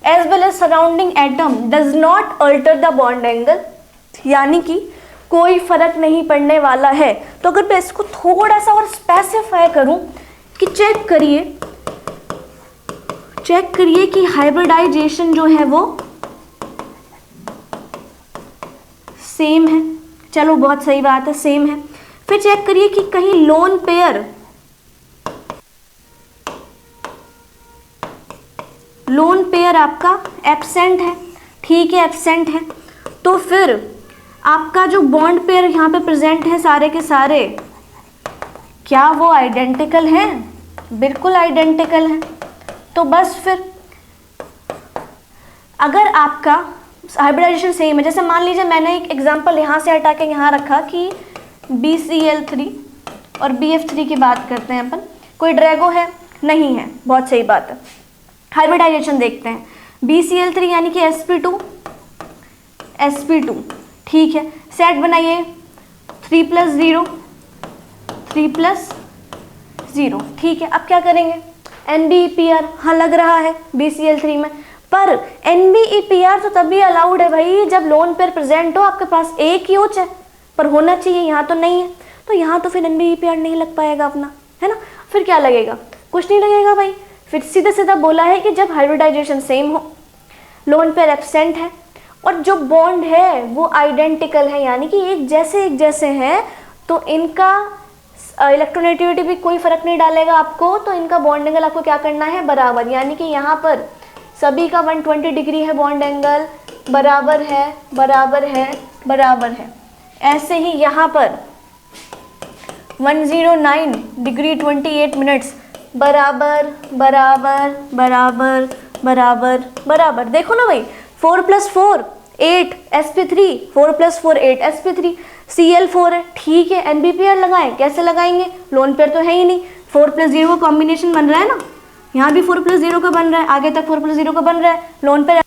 as well as surrounding atom does not alter the bond angle, यानी कि कोई फर्क नहीं पड़ने वाला है। तो अगर मैं इसको थोड़ा सा और स्पेसिफाई करूं कि चेक करिए कि हाइब्रिडाइजेशन जो है वो सेम है, चलो बहुत सही बात है, सेम है। फिर चेक करिए कि कहीं लोन पेयर आपका एब्सेंट है, ठीक है, एब्सेंट है। तो फिर आपका जो बॉन्ड पेयर यहाँ पे प्रेजेंट है सारे के सारे, क्या वो आइडेंटिकल हैं? बिल्कुल आइडेंटिकल हैं। तो बस फिर अगर आपका हाइब्रिडाइजेशन सेम है, जैसे मान लीजिए मैंने एक एग्जांपल यहाँ से हटा के यहाँ रखा कि BCl3 और BF3 की बात करते हैं अपन, कोई ड्रैगो है? नहीं है, बहुत सही बात है। हाइब्रिडाइजेशन देखते हैं, BCl3 यानी कि sp2, ठीक है, सेट बनाइए 3+0, 3+0, ठीक है। अब क्या करेंगे, NBEPR, हाँ लग रहा है BCl3 में, पर NBEPR तो तभी अलाउड है भाई जब लोन पेयर प्रेजेंट हो, आपके पास एक ही OH है पर होना चाहिए, यहाँ तो नहीं है, तो यहाँ तो फिर NBEPR नहीं लग पाएगा अपना, है ना। फिर क्या लगेगा, कुछ नहीं लगेगा भाई। फिर सीधा सीधा बोला है कि जब हाइब्रिडाइजेशन सेम हो, लोन पेयर एब्सेंट है और जो बॉन्ड है वो आइडेंटिकल है, यानी कि एक जैसे हैं, तो इनका इलेक्ट्रोनेगेटिविटी भी कोई फर्क नहीं डालेगा आपको, तो इनका बॉन्ड एंगल आपको क्या करना है, बराबर, यानी कि यहाँ पर सभी का 120 डिग्री है बॉन्ड एंगल, बराबर है, बराबर है, बराबर है। ऐसे ही यहाँ पर 109 डिग्री 28 मिनट्स, बराबर बराबर बराबर बराबर बराबर। देखो ना भाई, 4+4 8 sp3, 4+4 8 sp3, Cl4 है, ठीक है। NBPR लगाएं, कैसे लगाएंगे, लोन पेयर तो है ही नहीं, 4+0 का कॉम्बिनेशन बन रहा है ना, यहाँ भी 4+0 का बन रहा है, आगे तक 4+0 का बन रहा है, लोन पेयर।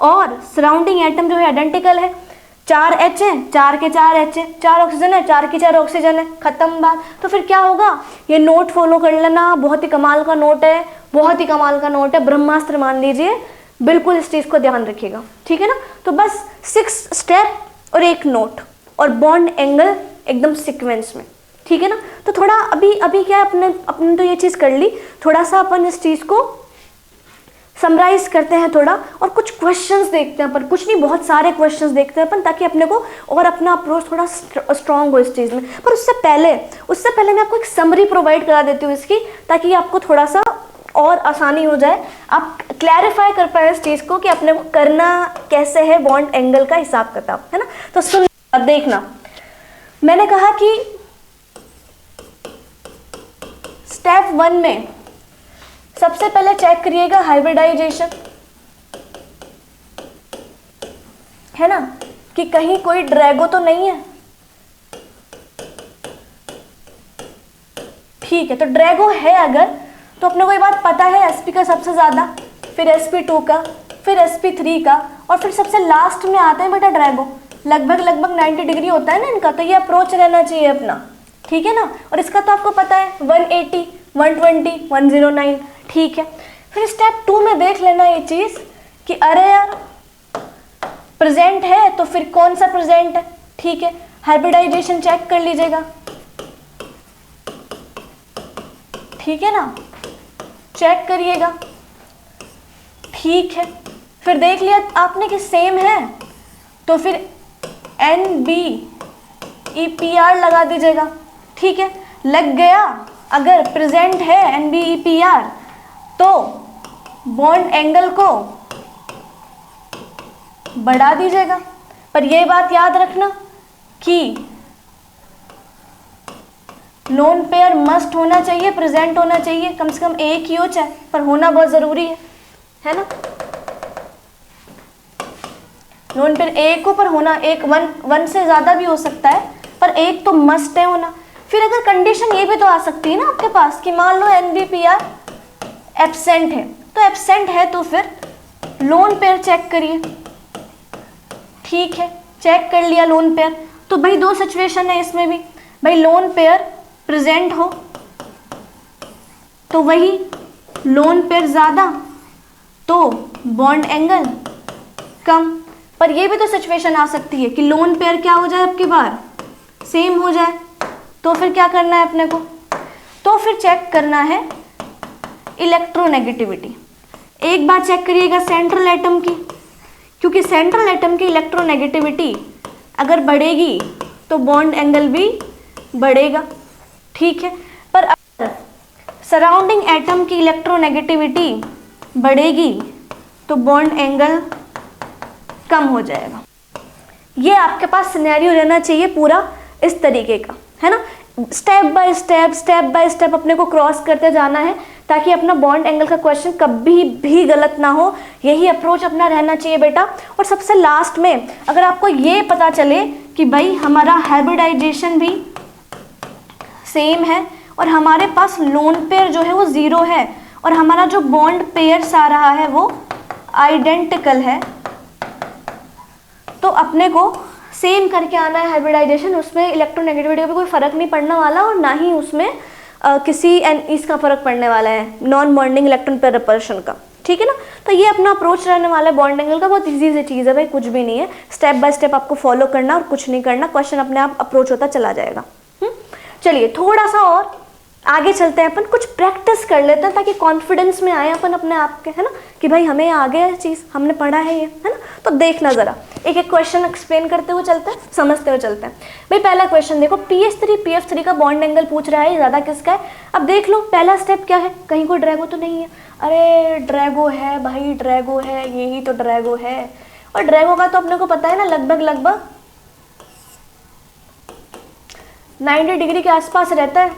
और सराउंडिंग एटम जो है आइडेंटिकल है, 4 H है, 4 के 4 H है, 4 ऑक्सीजन है, 4 की 4 ऑक्सीजन है, खत्म बात। तो फिर क्या होगा, ये नोट फॉलो कर लेना, बहुत ही कमाल का नोट है, बहुत ही कमाल का नोट है, ब्रह्मास्त्र मान लीजिए, बिल्कुल इस चीज़ को ध्यान रखिएगा, ठीक है ना। तो बस 6 स्टेप और एक नोट और बॉन्ड एंगल एकदम सीक्वेंस में, ठीक है ना। तो थोड़ा अभी क्या है, अपने तो ये चीज़ कर ली, थोड़ा सा अपन इस चीज़ को समराइज करते हैं थोड़ा, और कुछ क्वेश्चंस देखते हैं अपन, कुछ नहीं बहुत सारे क्वेश्चंस देखते हैं अपन, ताकि अपने को और अपना अप्रोच थोड़ा स्ट्रांग हो इस चीज़ में। पर उससे पहले मैं आपको एक समरी प्रोवाइड करा देती हूँ इसकी, ताकि आपको थोड़ा सा और आसानी हो जाए, आप क्लैरिफाई कर पाए इस चीज़ को कि अपने को करना कैसे है बॉन्ड एंगल का हिसाब किताब, है ना। तो सुन, अब देखना, मैंने कहा कि स्टेप 1 में सबसे पहले चेक करिएगा हाइब्रिडाइजेशन, है ना, कि कहीं कोई ड्रैगो तो नहीं है, ठीक है। तो ड्रैगो है अगर, तो अपने को ये बात पता है sp का सबसे ज़्यादा, फिर sp2 का, फिर sp3 का, और फिर सबसे लास्ट में आता है बेटा ड्रैगो। लगभग 90 डिग्री होता है ना इनका, तो ये अप्रोच रहना चाहिए अपना, ठीक है ना। और इसका तो आपको पता है 180, 120, 109, ठीक है। फिर स्टेप 2 में देख लेना ये चीज़ कि अरे यार प्रेजेंट है, तो फिर कौन सा प्रेजेंट है, ठीक है। हाइब्रिडाइजेशन चेक कर लीजिएगा, ठीक है ना, चेक करिएगा, ठीक है। फिर देख लिया आपने कि सेम है, तो फिर NBEPR लगा दीजिएगा, ठीक है। लग गया, अगर प्रेजेंट है NBEPR तो बॉन्ड एंगल को बढ़ा दीजिएगा। पर यह बात याद रखना कि लोन पेयर मस्ट होना चाहिए, प्रेजेंट होना चाहिए, कम से कम एक ही हो चाहे, पर होना बहुत जरूरी है ना। लोन पेयर एक हो, पर होना एक, वन से ज्यादा भी हो सकता है, पर एक तो मस्ट है होना। फिर अगर कंडीशन ये भी तो आ सकती है ना आपके पास कि मान लो NBPR एब्सेंट है, तो एब्सेंट है तो फिर लोन पेयर चेक करिए, ठीक है। चेक कर लिया लोन पेयर, तो भाई दो सिचुएशन है इसमें भी, भाई लोन पेयर प्रेजेंट हो तो वही लोन पेयर ज़्यादा तो बॉन्ड एंगल कम। पर ये भी तो सिचुएशन आ सकती है कि लोन पेयर क्या हो जाए आपकी बार सेम हो जाए, तो फिर क्या करना है अपने को, तो फिर चेक करना है इलेक्ट्रोनेगेटिविटी। एक बार चेक करिएगा सेंट्रल एटम की, क्योंकि सेंट्रल एटम की इलेक्ट्रोनेगेटिविटी अगर बढ़ेगी तो बॉन्ड एंगल भी बढ़ेगा, ठीक है। पर अगर सराउंडिंग एटम की इलेक्ट्रोनेगेटिविटी बढ़ेगी तो बॉन्ड एंगल कम हो जाएगा। ये आपके पास सिनेरियो रहना चाहिए पूरा इस तरीके का, है ना। स्टेप बाय स्टेप अपने को क्रॉस करते जाना है, ताकि अपना बॉन्ड एंगल का क्वेश्चन कभी भी गलत ना हो। यही अप्रोच अपना रहना चाहिए बेटा। और सबसे लास्ट में अगर आपको ये पता चले कि भाई हमारा हाइब्रिडाइजेशन भी सेम है और हमारे पास लोन पेयर जो है वो 0 है और हमारा जो बॉन्ड पेयर्स आ रहा है वो आइडेंटिकल है, तो अपने को सेम करके आना है हाइब्रिडाइजेशन। उसमें इलेक्ट्रोनेगेटिविटी का भी कोई फर्क नहीं पड़ने वाला और ना ही उसमें किसी इसका फर्क पड़ने वाला है, non bonding electron pair repulsion का, ठीक है ना। तो ये अपना अप्रोच रहने वाला है बॉन्ड एंगल का। बहुत इजी सी चीज़ है भाई, कुछ भी नहीं है। स्टेप बाय स्टेप आपको फॉलो करना और कुछ नहीं करना, क्वेश्चन अपने आप अप्रोच होता चला जाएगा। चलिए थोड़ा सा और आगे चलते हैं, अपन कुछ प्रैक्टिस कर लेते हैं ताकि कॉन्फिडेंस में आए अपन अपने आप के, है ना, कि भाई हमें आ गया है चीज़, हमने पढ़ा है ये, है ना। तो देखना ज़रा, एक एक क्वेश्चन एक्सप्लेन करते हुए चलते हैं, समझते हुए चलते हैं। भाई पहला क्वेश्चन देखो, PS3 PF3 का बॉन्ड एंगल पूछ रहा है, ज़्यादा किसका है। अब देख लो पहला स्टेप क्या है, कहीं कोई ड्रैगो तो नहीं है। अरे ड्रैगो है भाई, ड्रैगो है, यही तो ड्रैगो है। और ड्रैगो का तो अपने को पता है ना, लगभग 90 डिग्री के आसपास रहता है,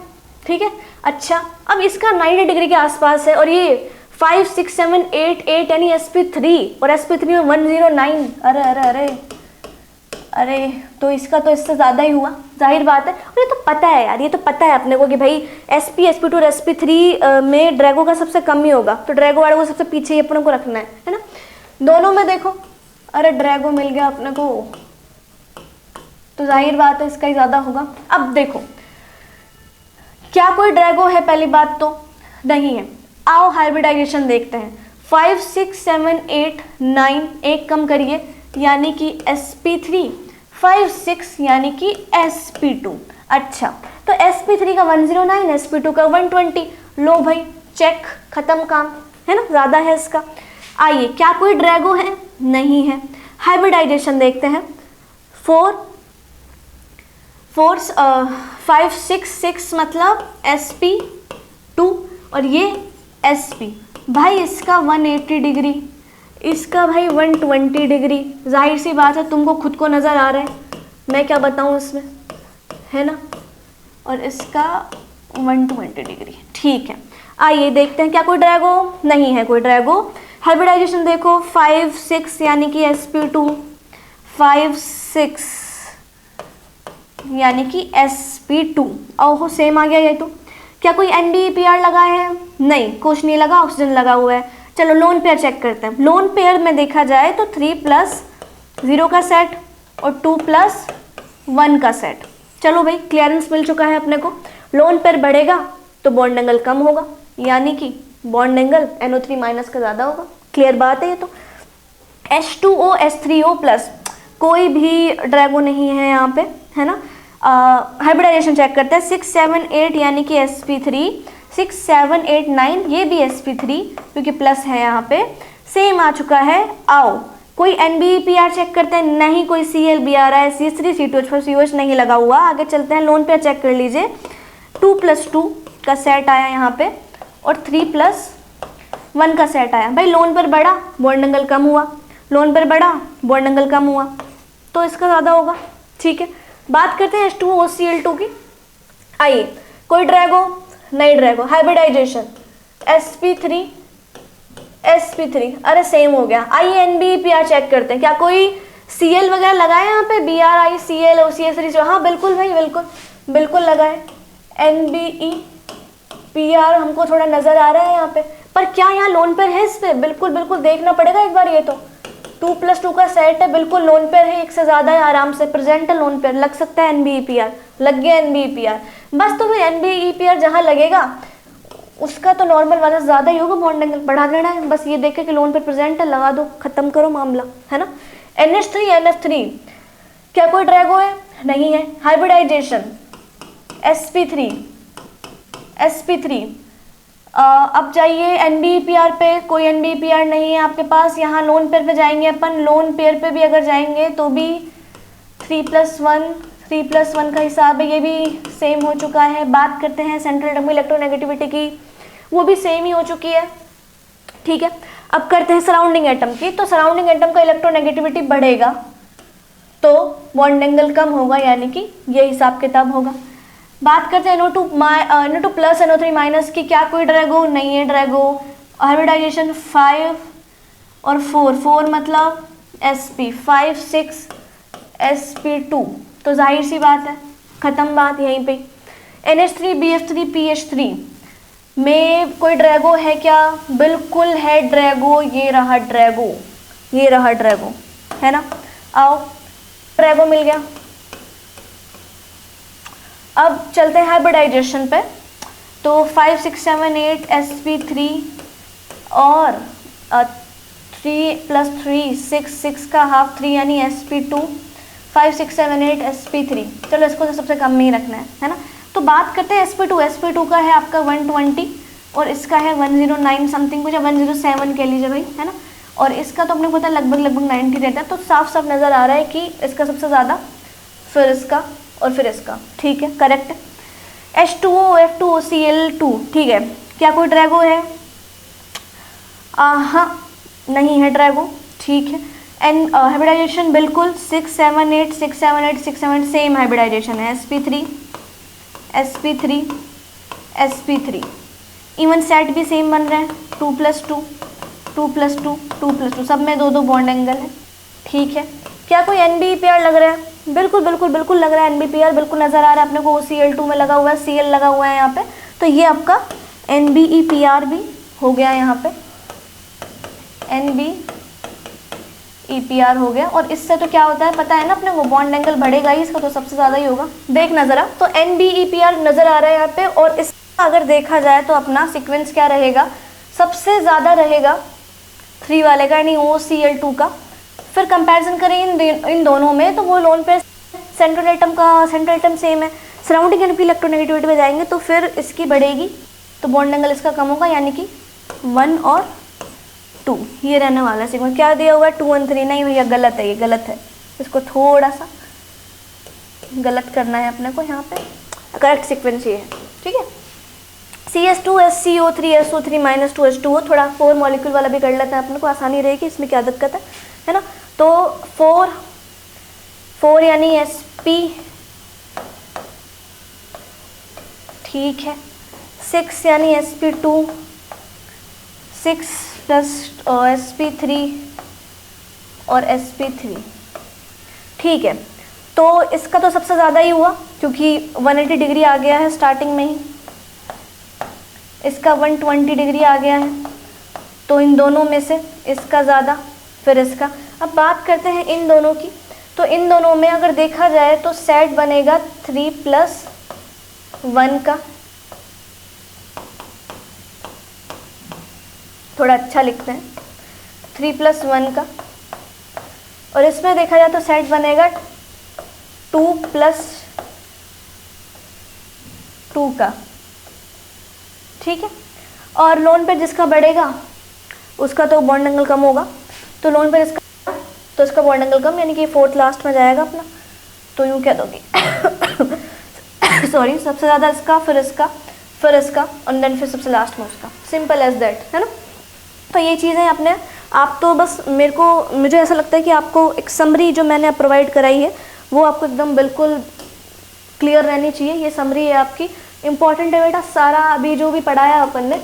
ठीक है। अच्छा अब इसका 90 डिग्री के आसपास है और ये 5, 6, 7, 8 यानी sp3 और sp3 में 109। अरे अरे अरे अरे तो इसका तो इससे ज़्यादा ही हुआ, जाहिर बात है। और ये तो पता है यार, ये तो पता है अपने को कि भाई sp, sp2 और sp3 में ड्रैगो का सबसे कम ही होगा, तो ड्रैगो वाले को सबसे पीछे ही अपने को रखना है ना। दोनों में देखो, अरे ड्रैगो मिल गया अपने को, तो जाहिर बात है इसका ही ज़्यादा होगा। अब देखो क्या कोई ड्रैगो है, पहली बात तो नहीं है। आओ हाइब्रिडाइजेशन देखते हैं। 5, 6, 7, 8, 9 एक कम करिए यानी कि sp3, 5, 6 यानी कि sp2। अच्छा तो sp3 का 109, sp2 का 120। लो भाई चेक, खत्म काम, है ना, ज़्यादा है इसका। आइए क्या कोई ड्रैगो है, नहीं है। हाइब्रिडाइजेशन देखते हैं। 5, 6 मतलब sp2 और ये sp। भाई इसका 180 डिग्री, इसका भाई 120 डिग्री। जाहिर सी बात है तुमको खुद को नज़र आ रहा है, मैं क्या बताऊँ इसमें, है ना। और इसका 120 डिग्री, ठीक है। आइए देखते हैं क्या कोई ड्रैगो, नहीं है कोई ड्रैगो। हाइब्रिडाइजेशन देखो, 5, 6 यानी कि sp2, 5, 6 यानी कि sp2। ओहो सेम आ गया ये तो। क्या कोई NBEPR लगा है, नहीं कुछ नहीं लगा, ऑक्सीजन लगा हुआ है। चलो लोन पेयर चेक करते हैं। लोन पेयर में देखा जाए तो 3+0 का सेट और 2+1 का सेट। चलो भाई क्लियरेंस मिल चुका है अपने को। लोन पेयर बढ़ेगा तो बॉन्ड एंगल कम होगा, यानी कि बॉन्ड एंगल NO3- का ज़्यादा होगा। क्लियर बात है ये तो। H2O H3O+, कोई भी ड्रैगो नहीं है यहाँ पे, है ना। हाइब्रिडाइजेशन चेक करते हैं। 6, 7, 8 यानी कि sp3, 6, 7, 8, 9 ये भी sp3 क्योंकि प्लस है यहाँ पे, सेम आ चुका है। आओ कोई NBEPR चेक करते हैं, नहीं कोई CLB आ रहा है, C3 C2H4 COH नहीं लगा हुआ। आगे चलते हैं, लोन पेयर चेक कर लीजिए। 2+2 का सेट आया यहाँ पे और 3+1 का सेट आया। भाई लोन पर बढ़ा बॉन्ड एंगल कम हुआ, लोन पर बढ़ा बॉन्ड एंगल कम हुआ, तो इसका ज़्यादा होगा। ठीक है, बात करते हैं H2OCl2 की। आइए, कोई ड्रैगो नहीं ड्रैगो, हाइब्रिडाइजेशन sp3 sp3, अरे सेम हो गया। आइए NBEPR चेक करते हैं, क्या कोई Cl वगैरह लगाए यहाँ पे, BRI Cl OCH3? हाँ बिल्कुल भाई, बिल्कुल बिल्कुल लगाए। NBEPR हमको थोड़ा नज़र आ रहा है यहाँ पे, पर क्या यहाँ लोन पेयर है इस पे? बिल्कुल बिल्कुल देखना पड़ेगा एक बार। ये तो 2+2 का सेट है, बिल्कुल लोन पेयर है, एक से ज़्यादा है, आराम से प्रेजेंट है लोन पेयर, लग सकता है NBEPR, लग गया NBEPR। बस तो फिर NBEPR जहाँ लगेगा उसका तो नॉर्मल वाला ज़्यादा ही होगा, बॉन्ड एंगल बढ़ा देना है। बस ये देखे कि लोन पेयर प्रेजेंट है, लगा दो, खत्म करो मामला, है ना। NH3 NF3, क्या कोई ड्रैगो है? नहीं है। Hybridisation sp3 sp3। अब जाइए NBEPR पे, कोई NBEPR नहीं है आपके पास। यहाँ लोन पेयर पे जाएंगे अपन, लोन पेयर पे भी अगर जाएंगे तो भी 3+1 का हिसाब है, ये भी सेम हो चुका है। बात करते हैं सेंट्रल एटम इलेक्ट्रोनेगेटिविटी की, वो भी सेम ही हो चुकी है। ठीक है, अब करते हैं सराउंडिंग एटम की। तो सराउंडिंग एटम का इलेक्ट्रोनेगेटिविटी बढ़ेगा तो बॉन्ड एंगल कम होगा, यानी कि ये हिसाब किताब होगा। बात करते हैं NO2+ NO3- की, क्या कोई ड्रैगो नहीं है ड्रैगो। हाइब्रिडाइजेशन 5 और 4 मतलब sp, 5, 6 sp2, तो जाहिर सी बात है, ख़त्म बात यहीं पे। NH3 BF3 PH3 में कोई ड्रैगो है क्या? बिल्कुल है ड्रैगो, ये रहा ड्रैगो, ये रहा ड्रैगो, है ना। आओ, ड्रैगो मिल गया। अब चलते हैं हाइब्रिडाइजेशन पे। तो 5, 6, 7, 8 sp3 और 3+3 6 का हाफ 3 यानी sp2, 5, 6, 7, 8 sp3। चलो इसको तो सबसे कम में ही रखना है ना। तो बात करते हैं sp2 का है आपका 120 और इसका है 109 समथिंग कुछ, 107 कह लीजिए भाई, है ना। और इसका तो अपने को पता है लगभग 90 रहता है, तो साफ साफ नज़र आ रहा है कि इसका सबसे ज़्यादा, फिर इसका और फिर इसका। ठीक है, करेक्ट। H2O F2OCl2, ठीक है। क्या कोई ड्रैगो है? हाँ, नहीं है ड्रैगो, ठीक है। एंड हाइब्रिडाइजेशन बिल्कुल 6, 7, 8 6, 7, 8 6, 7 सेम हाइब्रिडाइजेशन है। sp3 sp3 sp3, even set भी सेम बन रहे हैं, 2+2 2+2 2+2, सब में 2 बॉन्ड एंगल है। ठीक है, क्या कोई NBEPR लग रहा है? बिल्कुल बिल्कुल बिल्कुल लग रहा है NBEPR, बिल्कुल नज़र आ रहा है अपने को। OCl2 में लगा हुआ है, Cl लगा हुआ है यहाँ पे, तो ये आपका NBEPR भी हो गया यहाँ पे, NBEPR हो गया। और इससे तो क्या होता है पता है ना अपने को, बॉन्ड एंगल बढ़ेगा ही, इसका तो सबसे ज़्यादा ही होगा। देखना ज़रा, तो NBEPR नज़र आ रहा है यहाँ पे। और इसका अगर देखा जाए तो अपना सीक्वेंस क्या रहेगा, सबसे ज़्यादा रहेगा 3 वाले का, यानी OCl2 का। फिर कंपैरिजन करें इन दोनों में, तो वो लोन पे सेंट्रल एटम सेम है। सराउंडिंग एटम की इलेक्ट्रोनेगेटिविटी में जाएंगे तो फिर इसकी बढ़ेगी, तो बॉन्ड एंगल इसका कम होगा, यानी कि 1 और 2 ये रहने वाला है सीक्वेंस। क्या दिया हुआ है 2 और 3? नहीं भैया, गलत है, ये गलत है, इसको थोड़ा सा गलत करना है अपने को यहाँ पे। करेक्ट सीक्वेंस ये है, ठीक है। CS2SCO3 SO3 -2H2O, थोड़ा 4 मॉलिक्यूल वाला भी कर लेते हैं, अपने को आसानी रहेगी, इसमें क्या दिक्कत है ना। तो 4 यानी sp, ठीक है। 6 यानी sp2, 6 प्लस sp3 और sp3, ठीक है। तो इसका तो सबसे ज़्यादा ही हुआ क्योंकि 180 डिग्री आ गया है स्टार्टिंग में ही, इसका 120 डिग्री आ गया है, तो इन दोनों में से इसका ज़्यादा, फिर इसका। अब बात करते हैं इन दोनों की, तो इन दोनों में अगर देखा जाए तो सेट बनेगा 3+1 का, थोड़ा अच्छा लिखते हैं, 3+1 का। और इसमें देखा जाए तो सेट बनेगा 2+2 का, ठीक है। और लोन पे जिसका बढ़ेगा उसका तो बॉन्ड एंगल कम होगा, तो लोन पे इसका, तो इसका बॉन्ड एंगल कम, यानी कि 4th लास्ट में जाएगा अपना, तो यूँ कह दोगे सॉरी, सबसे ज़्यादा इसका, फिर इसका, फिर इसका, और देन फिर सबसे लास्ट में उसका। सिंपल एज दैट, है ना। तो ये चीज़ें अपने आप, तो बस मुझे ऐसा लगता है कि आपको एक समरी जो मैंने प्रोवाइड कराई है वो आपको एकदम बिल्कुल क्लियर रहनी चाहिए। ये समरी है आपकी, इंपॉर्टेंट है बेटा, सारा अभी जो भी पढ़ाया अपन ने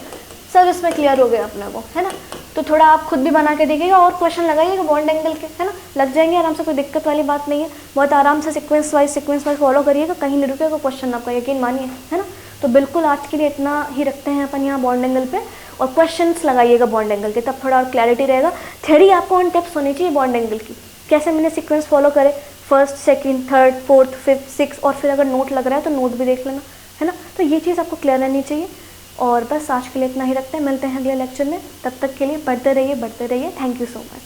सब इसमें क्लियर हो गया अपना को, है ना। तो थोड़ा आप खुद भी बना के देखिएगा और क्वेश्चन लगाइएगा बॉन्ड एंगल के, है ना, लग जाएंगे आराम से, कोई दिक्कत वाली बात नहीं है। बहुत आराम से सीक्वेंस वाइज फॉलो करिएगा, कहीं नहीं रुकेगा क्वेश्चन आपका, यकीन मानिए, है ना। तो बिल्कुल आज के लिए इतना ही रखते हैं अपन यहाँ बॉन्ड एंगल पे, और क्वेश्चंस लगाइएगा बॉन्ड एंगल के, तब थोड़ा और क्लैरिटी रहेगा। थ्योरी आपको ऑन टिप्स होनी चाहिए बॉन्ड एंगल की, कैसे मैंने सीक्वेंस फॉलो करे, 1st, 2nd, 3rd, 4th, 5th, 6th, और फिर अगर नोट लग रहा है तो नोट भी देख लेना, है ना। तो ये चीज़ आपको क्लियर रहनी चाहिए। और बस आज के लिए इतना ही रखते हैं, मिलते हैं अगले लेक्चर में, तब तक के लिए पढ़ते रहिए, बढ़ते रहिए। Thank you so much.